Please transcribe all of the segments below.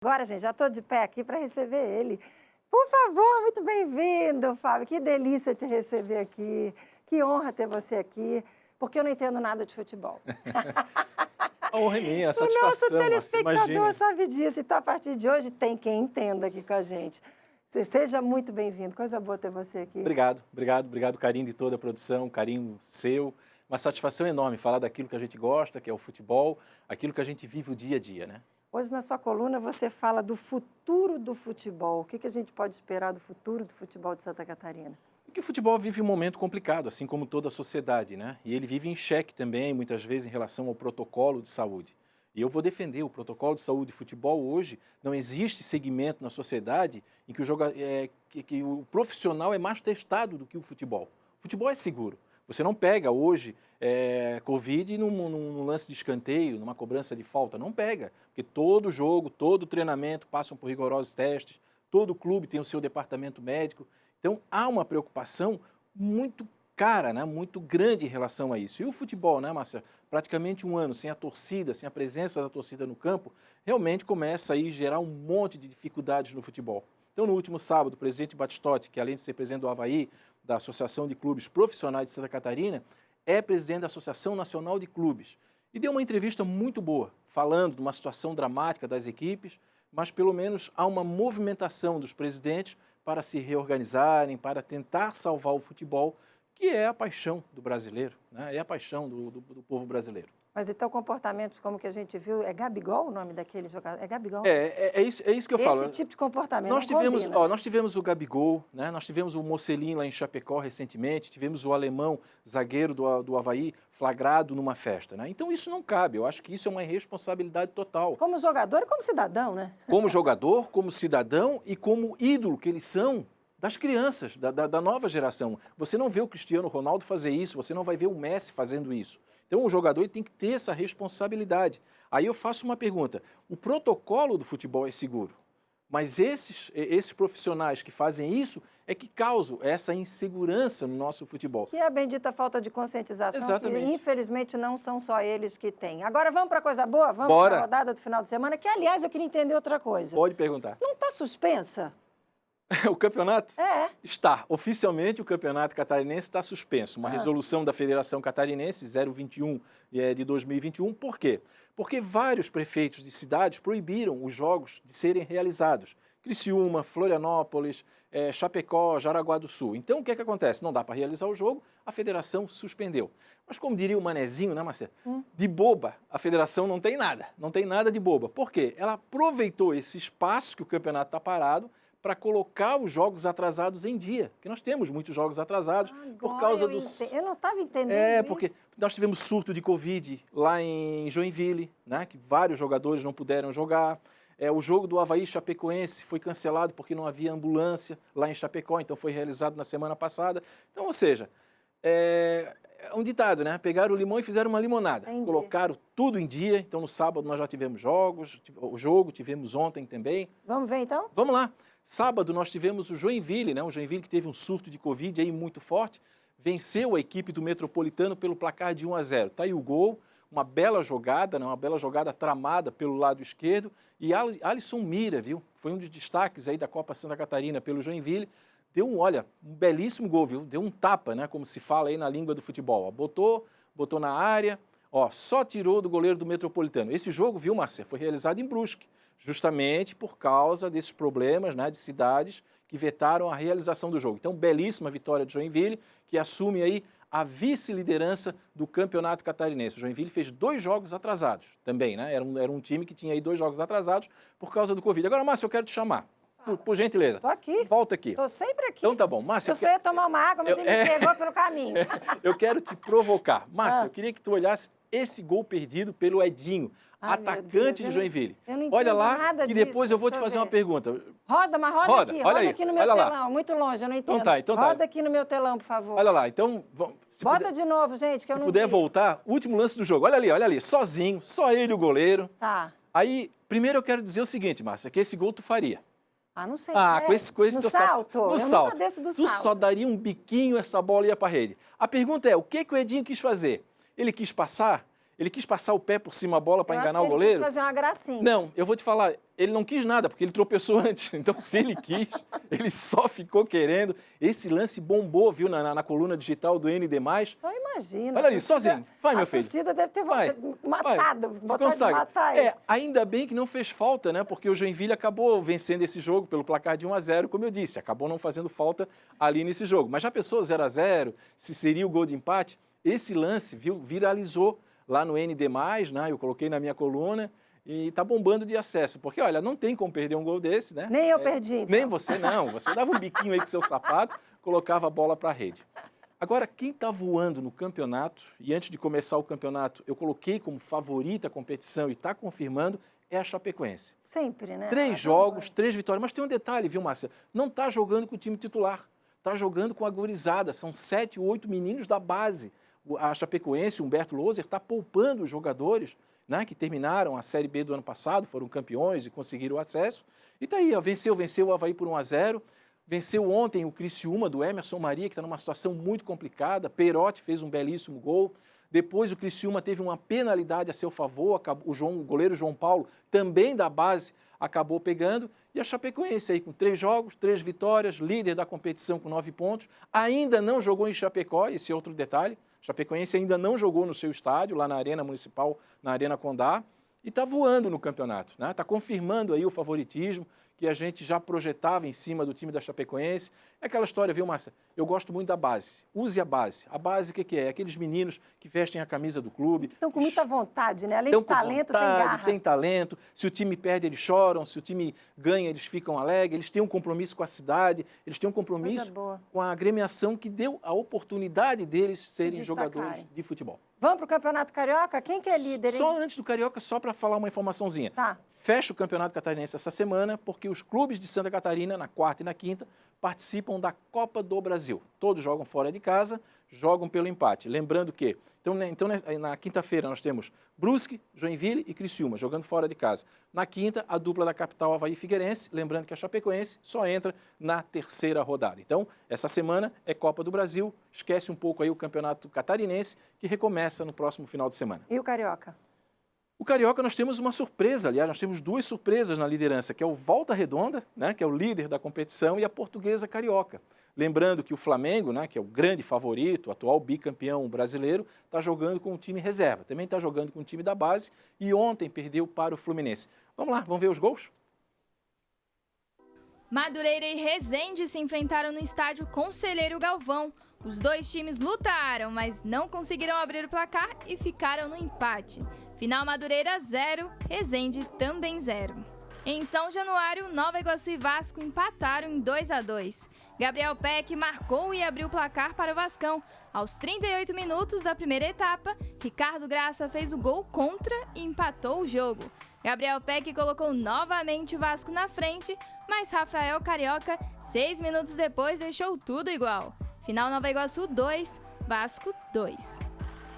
Agora, gente, já estou de pé aqui para receber ele. Por favor, muito bem-vindo, Fábio. Que delícia te receber aqui. Que honra ter você aqui, porque eu não entendo nada de futebol. A honra é minha, a O satisfação. nosso telespectador imagine. sabe disso. Então, a partir de hoje, tem quem entenda aqui com a gente. Seja muito bem-vindo. Coisa boa ter você aqui. Obrigado, o carinho de toda a produção, o carinho seu. Uma satisfação enorme falar daquilo que a gente gosta, que é o futebol, aquilo que a gente vive o dia a dia, né? Hoje, na sua coluna, você fala do futuro do futebol. O que a gente pode esperar do futuro do futebol de Santa Catarina? Porque o futebol vive um momento complicado, assim como toda a sociedade, né? E ele vive em xeque também, muitas vezes, em relação ao protocolo de saúde. E eu vou defender o protocolo de saúde de futebol hoje. Não existe segmento na sociedade em que que o profissional é mais testado do que o futebol. O futebol é seguro. Você não pega hoje Covid num lance de escanteio, numa cobrança de falta. Não pega, porque todo jogo, todo treinamento passam por rigorosos testes, todo clube tem o seu departamento médico. Então, há uma preocupação muito cara, né, muito grande em relação a isso. E o futebol, né, Márcia, praticamente um ano sem a torcida, sem a presença da torcida no campo, realmente começa aí a gerar um monte de dificuldades no futebol. Então, no último sábado, o presidente Batistotti, que além de ser presidente do Avaí, da Associação de Clubes Profissionais de Santa Catarina, é presidente da Associação Nacional de Clubes. E deu uma entrevista muito boa, falando de uma situação dramática das equipes, mas pelo menos há uma movimentação dos presidentes para se reorganizarem, para tentar salvar o futebol, que é a paixão do brasileiro, né? É a paixão do povo brasileiro. Mas então comportamentos como que a gente viu, é Gabigol o nome daquele jogador? É Gabigol? É isso que eu falo. Esse tipo de comportamento Nós tivemos o Gabigol, né? Nós tivemos o Mocelin lá em Chapecó recentemente, tivemos o alemão, zagueiro do Avaí, flagrado numa festa, né? Então isso não cabe, eu acho que isso é uma irresponsabilidade total. Como jogador e como cidadão, né? Como jogador, como cidadão e como ídolo que eles são das crianças, da nova geração. Você não vê o Cristiano Ronaldo fazer isso, você não vai ver o Messi fazendo isso. Então, o jogador tem que ter essa responsabilidade. Aí eu faço uma pergunta. O protocolo do futebol é seguro, mas esses profissionais que fazem isso é que causam essa insegurança no nosso futebol. Que é a bendita falta de conscientização. Exatamente. Que, infelizmente, não são só eles que têm. Agora, vamos para coisa boa? Vamos Bora. para a rodada do final de semana, que, aliás, eu queria entender outra coisa. Pode perguntar. Não está suspensa? O campeonato? É. Está. Oficialmente, o campeonato catarinense está suspenso. Uma resolução da Federação Catarinense 021 de 2021. Por quê? Porque vários prefeitos de cidades proibiram os jogos de serem realizados. Criciúma, Florianópolis, Chapecó, Jaraguá do Sul. Então, o que acontece? Não dá para realizar o jogo, a federação suspendeu. Mas como diria o Manezinho, né, Marcelo? De boba, a federação não tem nada. Não tem nada de boba. Por quê? Ela aproveitou esse espaço que o campeonato está parado para colocar os jogos atrasados em dia. Porque nós temos muitos jogos atrasados por causa dos... Eu não estava entendendo porque isso. nós tivemos surto de Covid lá em Joinville, né, que vários jogadores não puderam jogar. O jogo do Avaí Chapecoense foi cancelado porque não havia ambulância lá em Chapecó, então foi realizado na semana passada. Então, ou seja, é um ditado, né? Pegaram o limão e fizeram uma limonada. Entendi. Colocaram tudo em dia. Então, no sábado nós já tivemos tivemos ontem também. Vamos ver, então? Vamos lá. Sábado nós tivemos o Joinville, né? O Joinville que teve um surto de Covid aí muito forte, venceu a equipe do Metropolitano pelo placar de 1-0. Está aí o gol, uma bela jogada, né? Uma bela jogada tramada pelo lado esquerdo. E Alisson Mira, viu? Foi um dos destaques aí da Copa Santa Catarina pelo Joinville. Deu um belíssimo gol, viu? Deu um tapa, né? Como se fala aí na língua do futebol. Ó, botou na área, só tirou do goleiro do Metropolitano. Esse jogo, viu, Márcia, foi realizado em Brusque, justamente por causa desses problemas, né, de cidades que vetaram a realização do jogo. Então, belíssima vitória de Joinville, que assume aí a vice-liderança do Campeonato Catarinense. O Joinville fez 2 jogos atrasados também, né? Era um time que tinha aí 2 jogos atrasados por causa do Covid. Agora, Márcia, eu quero te chamar. Por gentileza. Estou aqui. Volta aqui. Estou sempre aqui. Então tá bom. Márcia, eu só ia tomar uma água, mas você me pegou pelo caminho. Eu quero te provocar. Márcia, eu queria que tu olhasse esse gol perdido pelo Edinho, atacante de Joinville. Eu não entendo Olha lá nada e disso. depois eu vou te Deixa eu fazer ver. uma pergunta. Roda aqui, roda aqui no meu olha lá. telão. Muito longe, eu não entendo. Então tá. Roda aqui no meu telão, por favor. Olha lá, então... Bota de novo, gente, que eu Se não puder vi. voltar, último lance do jogo. Olha ali, sozinho, só ele o goleiro. Tá. Aí, primeiro eu quero dizer o seguinte, Márcia, que esse gol tu faria. não sei. Com esse no teu salto? No eu salto. nunca desço do Tu salto. só daria um biquinho, essa bola ia para a rede. A pergunta é, o que o Edinho quis fazer? Ele quis passar? Ele quis passar o pé por cima da bola para enganar o Ele goleiro? quis fazer uma gracinha. Não, eu vou te falar, ele não quis nada, porque ele tropeçou antes. Então, se ele quis, ele só ficou querendo. Esse lance bombou, viu, na coluna digital do ND+. Só imagina. Olha ali, sozinho. Vai, meu filho. A torcida deve ter matado, botar de matar ele. Ainda bem que não fez falta, né? Porque o Joinville acabou vencendo esse jogo pelo placar de 1-0, como eu disse. Acabou não fazendo falta ali nesse jogo. Mas já pensou 0-0, se seria o gol de empate? Esse lance, viu, viralizou lá no ND+, né? Eu coloquei na minha coluna e tá bombando de acesso. Porque, olha, não tem como perder um gol desse, né? Nem eu perdi, então. Nem você, não. Você dava um biquinho aí com seu sapato, colocava a bola para a rede. Agora, quem está voando no campeonato, e antes de começar o campeonato, eu coloquei como favorita a competição e está confirmando, é a Chapecoense. Sempre, né? 3 jogos, 3 vitórias. Mas tem um detalhe, viu, Márcia? Não está jogando com o time titular. Está jogando com a gurizada. São 7, 8 meninos da base. A Chapecoense, o Humberto Loser, está poupando os jogadores, né, que terminaram a Série B do ano passado, foram campeões e conseguiram o acesso. E está aí, ó, venceu o Avaí por 1-0. Venceu ontem o Criciúma, do Emerson Maria, que está numa situação muito complicada. Perotti fez um belíssimo gol. Depois o Criciúma teve uma penalidade a seu favor. O goleiro João Paulo, também da base, acabou pegando. E a Chapecoense aí com 3 jogos, 3 vitórias, líder da competição com 9 pontos. Ainda não jogou em Chapecó, esse é outro detalhe. Chapecoense ainda não jogou no seu estádio, lá na Arena Municipal, na Arena Condá, e está voando no campeonato, né? Está confirmando aí o favoritismo que a gente já projetava em cima do time da Chapecoense. É aquela história, viu, Márcia? Eu gosto muito da base. Use a base. A base, o que é? Aqueles meninos que vestem a camisa do clube. Estão com muita vontade, né? Além de talento, tem garra. Tem talento. Se o time perde, eles choram. Se o time ganha, eles ficam alegres. Eles têm um compromisso com a cidade. Eles têm um compromisso com a agremiação que deu a oportunidade deles serem jogadores de futebol. Vamos para o Campeonato Carioca? Quem que é líder, hein? Só antes do Carioca, só para falar uma informaçãozinha. Tá. Fecha o Campeonato Catarinense essa semana, porque os clubes de Santa Catarina, na quarta e na quinta, participam da Copa do Brasil. Todos jogam fora de casa, jogam pelo empate. Lembrando que, então na quinta-feira nós temos Brusque, Joinville e Criciúma, jogando fora de casa. Na quinta, a dupla da capital Avaí Figueirense, lembrando que a Chapecoense só entra na terceira rodada. Então, essa semana é Copa do Brasil, esquece um pouco aí o Campeonato Catarinense, que recomeça no próximo final de semana. E o Carioca? O Carioca nós temos uma surpresa, aliás, nós temos 2 surpresas na liderança, que é o Volta Redonda, né, que é o líder da competição, e a Portuguesa Carioca. Lembrando que o Flamengo, né, que é o grande favorito, o atual bicampeão brasileiro, está jogando com o time reserva. Também está jogando com o time da base e ontem perdeu para o Fluminense. Vamos lá, vamos ver os gols? Madureira e Resende se enfrentaram no estádio Conselheiro Galvão. Os 2 times lutaram, mas não conseguiram abrir o placar e ficaram no empate. Final Madureira 0, Resende também 0. Em São Januário, Nova Iguaçu e Vasco empataram em 2-2. Gabriel Peck marcou e abriu o placar para o Vascão. Aos 38 minutos da primeira etapa, Ricardo Graça fez o gol contra e empatou o jogo. Gabriel Peck colocou novamente o Vasco na frente, mas Rafael Carioca, 6 minutos depois, deixou tudo igual. Final Nova Iguaçu 2, Vasco 2.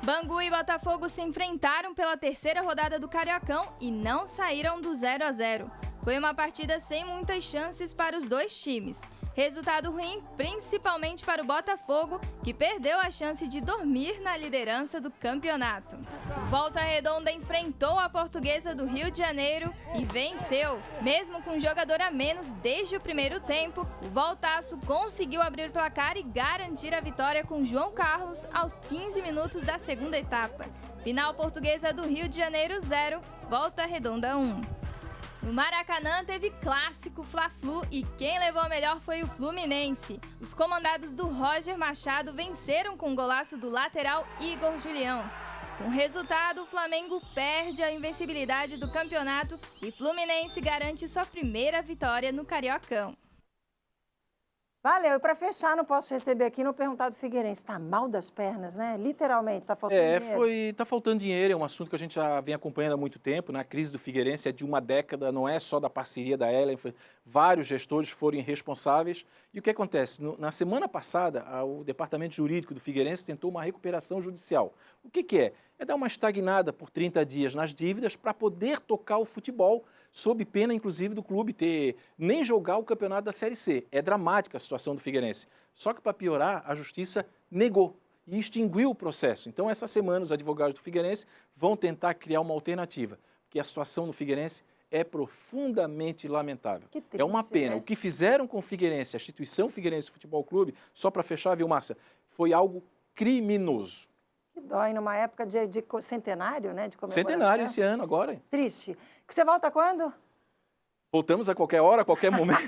Bangu e Botafogo se enfrentaram pela terceira rodada do Cariocão e não saíram do 0-0. Foi uma partida sem muitas chances para os 2 times. Resultado ruim principalmente para o Botafogo, que perdeu a chance de dormir na liderança do campeonato. O Volta Redonda enfrentou a Portuguesa do Rio de Janeiro e venceu. Mesmo com um jogador a menos desde o primeiro tempo, o Voltaço conseguiu abrir o placar e garantir a vitória com João Carlos aos 15 minutos da segunda etapa. Final Portuguesa do Rio de Janeiro 0, Volta Redonda 1. No Maracanã teve clássico Fla-Flu e quem levou a melhor foi o Fluminense. Os comandados do Roger Machado venceram com um golaço do lateral Igor Julião. Com o resultado, o Flamengo perde a invencibilidade do campeonato e Fluminense garante sua primeira vitória no Cariocão. Valeu. E para fechar, não posso receber aqui não perguntar do Figueirense. Está mal das pernas, né? Literalmente, está faltando dinheiro. Está faltando dinheiro, é um assunto que a gente já vem acompanhando há muito tempo, né? A crise do Figueirense é de uma década, não é só da parceria da Ellen, vários gestores foram irresponsáveis. E o que acontece? Na semana passada, o departamento jurídico do Figueirense tentou uma recuperação judicial. O que é? É dar uma estagnada por 30 dias nas dívidas para poder tocar o futebol, sob pena, inclusive, do clube nem jogar o campeonato da Série C. É dramática a situação do Figueirense. Só que, para piorar, a Justiça negou. e extinguiu o processo. Então, essa semana, os advogados do Figueirense vão tentar criar uma alternativa, porque a situação no Figueirense é profundamente lamentável. Que triste, é uma pena. né? O que fizeram com o Figueirense, a instituição Figueirense Futebol Clube, só para fechar, viu, Márcia, foi algo criminoso. Que dói numa época de centenário, né? De comemoração. Centenário esse ano agora. Triste. Você volta quando? Voltamos a qualquer hora, a qualquer momento.